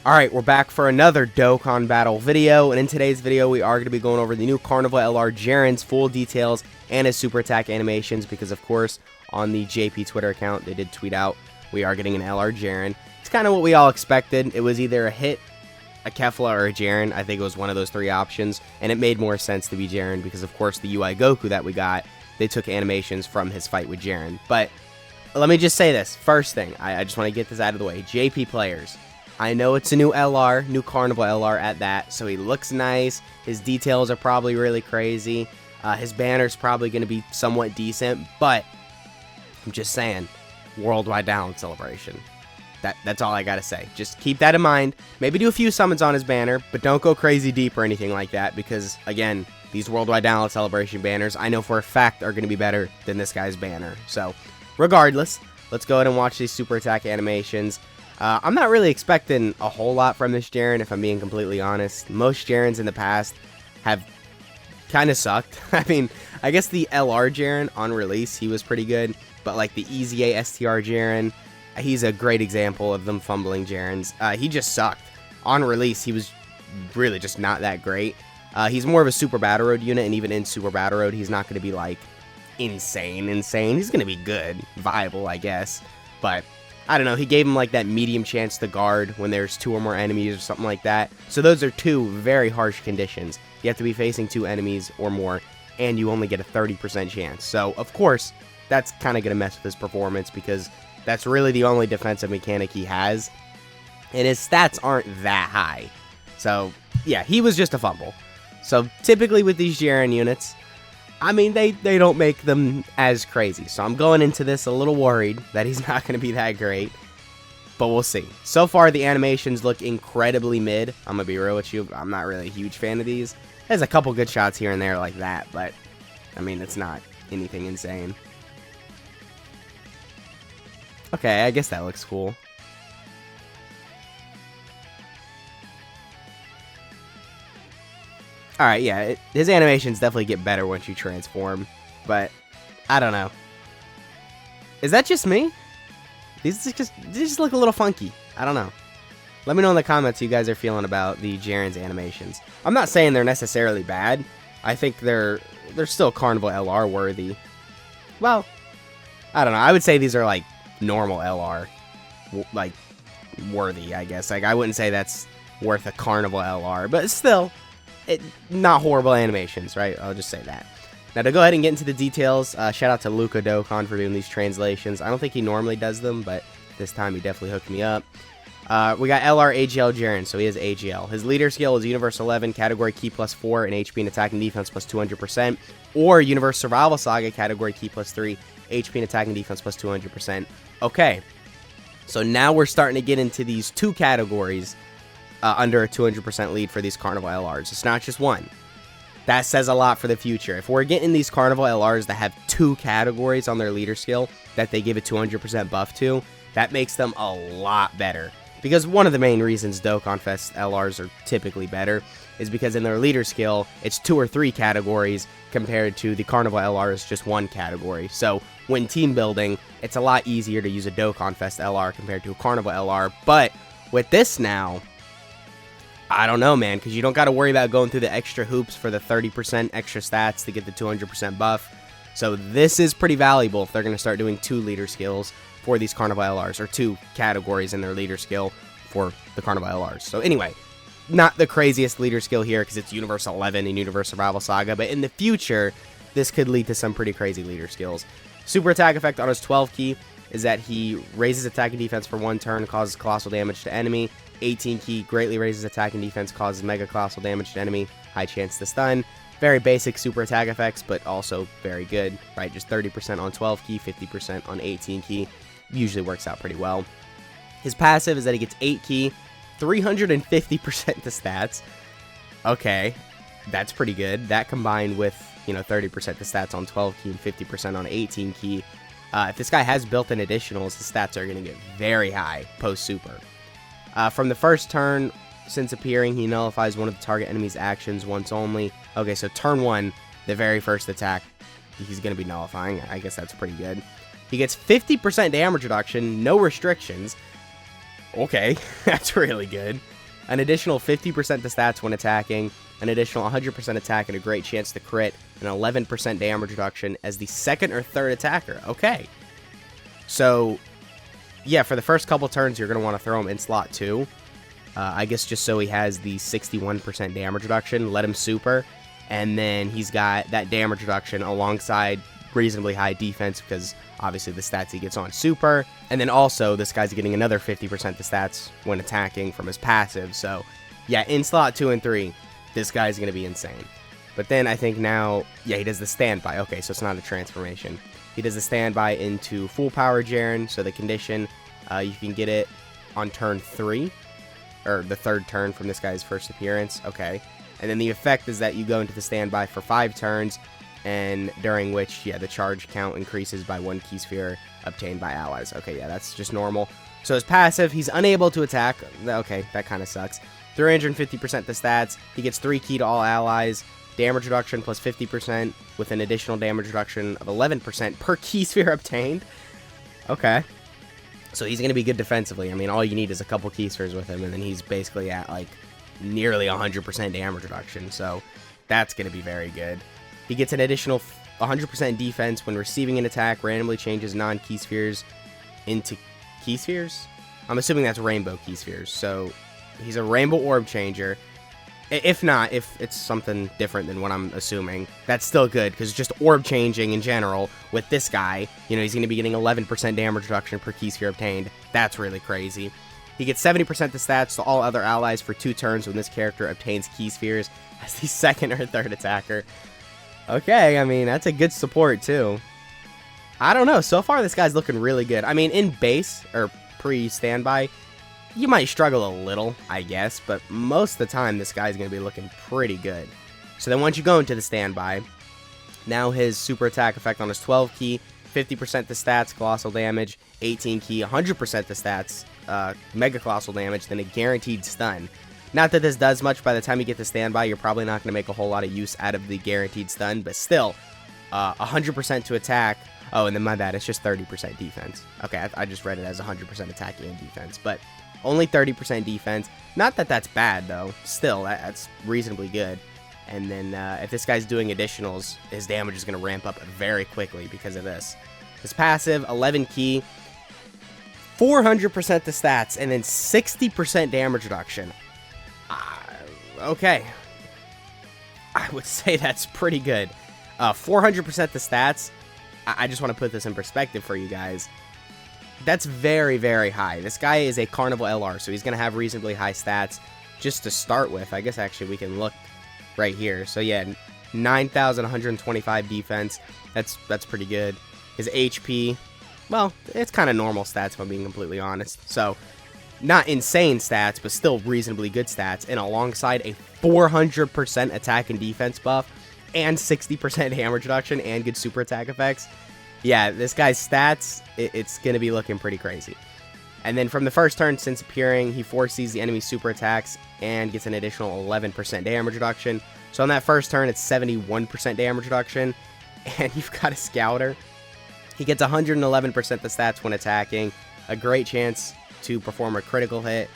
Alright, we're back for another Dokkan Battle video, and in today's video we are going to be going over the new Carnival LR Jiren's full details and his super attack animations, because of course on the JP Twitter account they did tweet out we are getting an LR Jiren. It's kind of what we all expected. It was either a Hit, a Kefla, or a Jiren. I think it was one of those three options, and it made more sense to be Jiren because of course the UI Goku that we got, they took animations from his fight with Jiren. But let me just say this, first thing, I just want to get this out of the way. JP players, I know it's a new LR, new Carnival LR at that, so he looks nice, his details are probably really crazy, his banner's probably going to be somewhat decent, but I'm just saying, worldwide download celebration. That's all I gotta say. Just keep that in mind. Maybe do a few summons on his banner, but don't go crazy deep or anything like that, because, again, these worldwide download celebration banners, I know for a fact are going to be better than this guy's banner. So, regardless, let's go ahead and watch these super attack animations. I'm not really expecting a whole lot from this Jiren, if I'm being completely honest. Most Jirens in the past have kind of sucked. I mean, I guess the LR Jiren on release, he was pretty good, but like the EZA STR Jiren, he's a great example of them fumbling Jirens. He just sucked. On release, he was really just not that great. He's more of a Super Battle Road unit, and even in Super Battle Road, he's not going to be like insane. He's going to be good, viable, I guess, but I don't know, he gave him like that medium chance to guard when there's 2 or more enemies or something like that. So those are 2 very harsh conditions. You have to be facing 2 enemies or more, and you only get a 30% chance. So, of course, that's kind of going to mess with his performance, because that's really the only defensive mechanic he has, and his stats aren't that high. So, yeah, he was just a fumble. So, typically with these Jiren units, I mean, they don't make them as crazy. So I'm going into this a little worried that he's not going to be that great. But we'll see. So far, the animations look incredibly mid. I'm going to be real with you. I'm not really a huge fan of these. There's a couple good shots here and there like that. But, I mean, it's not anything insane. Okay, I guess that looks cool. Alright, yeah, his animations definitely get better once you transform, but I don't know. Is that just me? These just look a little funky. I don't know. Let me know in the comments how you guys are feeling about the Jiren's animations. I'm not saying they're necessarily bad. I think they're still Carnival LR worthy. Well, I don't know. I would say these are like normal LR, like worthy, I guess. Like I wouldn't say that's worth a Carnival LR, but still. Not horrible animations, right? I'll just say that. Now, to go ahead and get into the details, shout out to Luca Dokkan for doing these translations. I don't think he normally does them, but this time he definitely hooked me up. We got LR AGL Jiren, so he has AGL. His leader skill is Universe 11, category key +4, and HP and attack and defense +200%, or Universe Survival Saga, category key +3, HP and attack and defense +200%. Okay, so now we're starting to get into these 2 categories under a 200% lead for these Carnival LRs. It's not just one. That says a lot for the future. If we're getting these Carnival LRs that have 2 categories on their leader skill that they give a 200% buff to, that makes them a lot better. Because one of the main reasons Dokkan Fest LRs are typically better is because in their leader skill, it's 2 or 3 categories compared to the Carnival LRs just 1 category. So when team building, it's a lot easier to use a Dokkan Fest LR compared to a Carnival LR. But with this now, I don't know, man, because you don't got to worry about going through the extra hoops for the 30% extra stats to get the 200% buff. So this is pretty valuable if they're going to start doing 2 leader skills for these Carnival LRs, or 2 categories in their leader skill for the Carnival LRs. So anyway, not the craziest leader skill here because it's Universe 11 and Universe Survival Saga, but in the future, this could lead to some pretty crazy leader skills. Super attack effect on his 12 key is that he raises attack and defense for 1 turn, causes colossal damage to enemy. 18 key, greatly raises attack and defense, causes mega colossal damage to enemy, high chance to stun. Very basic super attack effects, but also very good, right? Just 30% on 12 key, 50% on 18 key. Usually works out pretty well. His passive is that he gets 8 key, 350% to stats. Okay, that's pretty good. That combined with, 30% to stats on 12 key and 50% on 18 key. If this guy has built-in additionals, the stats are going to get very high post-super. From the first turn, since appearing, he nullifies one of the target enemy's actions once only. Okay, so turn 1, the very first attack, he's going to be nullifying. I guess that's pretty good. He gets 50% damage reduction, no restrictions. Okay, that's really good. an additional 50% to stats when attacking, an additional 100% attack, and a great chance to crit, an 11% damage reduction as the second or third attacker. Okay. So, yeah, for the first couple turns, you're going to want to throw him in slot 2. I guess just so he has the 61% damage reduction, let him super, and then he's got that damage reduction alongside reasonably high defense because obviously the stats he gets on super, and then also this guy's getting another 50% to stats when attacking from his passive. So yeah, in slot 2 and 3, this guy's going to be insane. But then I think now, yeah, he does the standby. Okay, so it's not a transformation. He does the standby into full power Jiren, so the condition, you can get it on turn 3, or the third turn from this guy's first appearance. Okay, and then the effect is that you go into the standby for 5 turns, and during which, yeah, the charge count increases by 1 key sphere obtained by allies. Okay, yeah, that's just normal. So his passive, he's unable to attack. Okay, that kind of sucks. 350% to stats. He gets 3 key to all allies. Damage reduction plus 50% with an additional damage reduction of 11% per key sphere obtained. Okay. So he's going to be good defensively. I mean, all you need is a couple key spheres with him, and then he's basically at, like, nearly 100% damage reduction. So that's going to be very good. He gets an additional 100% defense when receiving an attack, randomly changes non-key spheres into key spheres? I'm assuming that's rainbow key spheres. So he's a rainbow orb changer. If not, if it's something different than what I'm assuming, that's still good, because just orb changing in general with this guy, you know, he's going to be getting 11% damage reduction per key sphere obtained. That's really crazy. He gets 70% to stats to all other allies for 2 turns when this character obtains key spheres as the second or third attacker. Okay, I mean, that's a good support, too. I don't know. So far, this guy's looking really good. I mean, in base, or pre-standby, you might struggle a little, I guess, but most of the time, this guy's going to be looking pretty good. So then once you go into the standby, now his super attack effect on his 12 key, 50% to stats, colossal damage, 18 key, 100% to stats, mega colossal damage, then a guaranteed stun. Not that this does much. By the time you get to standby, you're probably not going to make a whole lot of use out of the guaranteed stun, but still, 100% to attack. Oh, and then my bad, it's just 30% defense. Okay, I just read it as 100% attack and defense, but only 30% defense. Not that that's bad, though. Still, that's reasonably good. And then if this guy's doing additionals, his damage is going to ramp up very quickly because of this. His passive, 11 key, 400% to stats, and then 60% damage reduction. Okay. I would say that's pretty good. 400% to stats. I just want to put this in perspective for you guys. That's very, very high. This guy is a Carnival LR, so he's going to have reasonably high stats just to start with. I guess actually we can look right here. So yeah, 9,125 defense. That's pretty good. His HP, well, it's kind of normal stats if I'm being completely honest. So not insane stats, but still reasonably good stats. And alongside a 400% attack and defense buff and 60% damage reduction and good super attack effects. Yeah, this guy's stats, it's going to be looking pretty crazy. And then from the first turn since appearing, he foresees the enemy's super attacks and gets an additional 11% damage reduction. So on that first turn, it's 71% damage reduction. And you've got a Scouter. He gets 111% the stats when attacking, a great chance to perform a critical hit,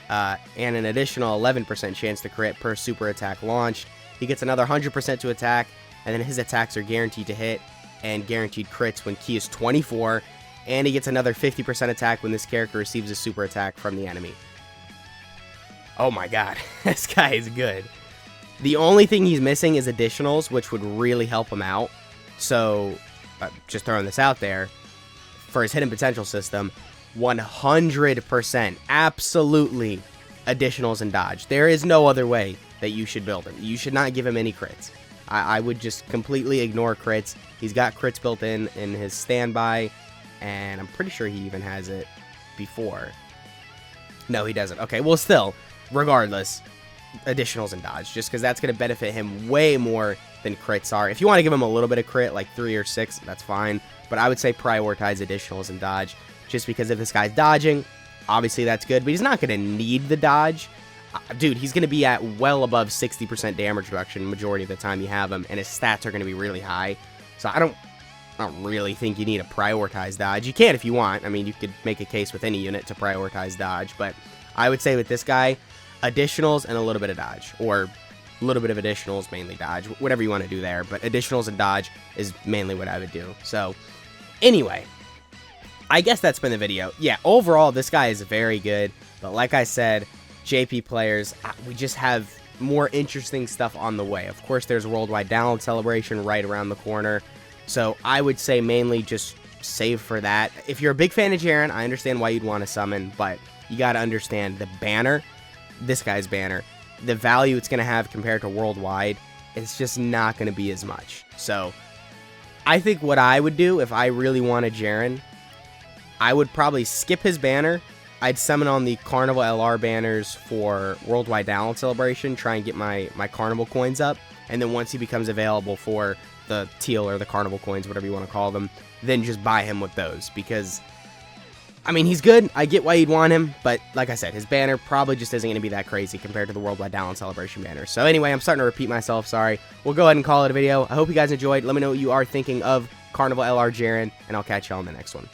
and an additional 11% chance to crit per super attack launched. He gets another 100% to attack, and then his attacks are guaranteed to hit and guaranteed crits when key is 24, and he gets another 50% attack when this character receives a super attack from the enemy. Oh my god, this guy is good. The only thing he's missing is additionals, which would really help him out. So, just throwing this out there, for his hidden potential system, 100%, absolutely, additionals and dodge. There is no other way that you should build him. You should not give him any crits. I would just completely ignore crits. He's got crits built in his standby, and I'm pretty sure he even has it before. No, he doesn't. Okay, well, still, regardless, additionals and dodge, just because that's going to benefit him way more than crits are. If you want to give him a little bit of crit, like 3 or 6, that's fine, but I would say prioritize additionals and dodge, just because if this guy's dodging, obviously that's good, but he's not going to need the dodge. Dude, he's going to be at well above 60% damage reduction majority of the time you have him, and his stats are going to be really high. So I don't really think you need to prioritize dodge. You can if you want. I mean, you could make a case with any unit to prioritize dodge, but I would say with this guy, additionals and a little bit of dodge, or a little bit of additionals, mainly dodge, whatever you want to do there, but additionals and dodge is mainly what I would do. So anyway, I guess that's been the video. Yeah, overall, this guy is very good, but like I said, JP players, we just have more interesting stuff on the way. Of course, there's Worldwide Download Celebration right around the corner, so I would say mainly just save for that. If you're a big fan of Jiren, I understand why you'd want to summon, but you got to understand the banner, this guy's banner, the value it's going to have compared to Worldwide, it's just not going to be as much. So I think what I would do if I really wanted Jiren, I would probably skip his banner. I'd summon on the Carnival LR banners for Worldwide Download Celebration, try and get my Carnival coins up, and then once he becomes available for the teal or the Carnival coins, whatever you want to call them, then just buy him with those, because, I mean, he's good. I get why you'd want him, but like I said, his banner probably just isn't going to be that crazy compared to the Worldwide Download Celebration banner. So anyway, I'm starting to repeat myself, sorry. We'll go ahead and call it a video. I hope you guys enjoyed. Let me know what you are thinking of Carnival LR Jiren, and I'll catch y'all in the next one.